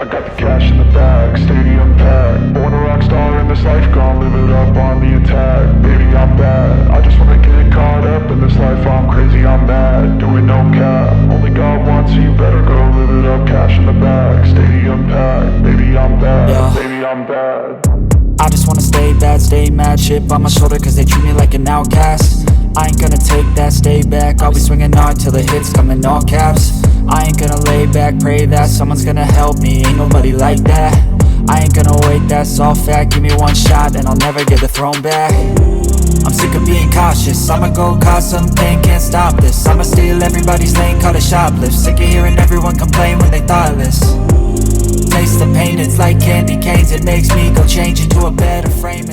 I got the cash in the bag, stadium packed. Born a rock star in this life, gon' live it up on the attack. Baby, I'm bad, I just wanna get caught up in this life. I'm crazy, I'm mad, doing no cap. Only God wants you, better go live it up. Cash in the bag, stadium packed. Baby, I'm bad, Yeah. baby, I'm bad. I just wanna stay bad, stay mad. Chip on my shoulder cause they treat me like an outcast. I ain't gonna take that, stay back. I'll be swinging hard till the hits come in all caps. I ain't gonna lay back, pray that someone's gonna help me. Ain't nobody like that. I ain't gonna wait, that's all fact. Give me one shot and I'll never get the throne back. I'm sick of being cautious, I'ma go cause something, can't stop this. I'ma steal everybody's lane, call it shoplift. Sick of hearing everyone complain when they thoughtless. Taste the pain, it's like candy canes. It makes me go change into a better frame.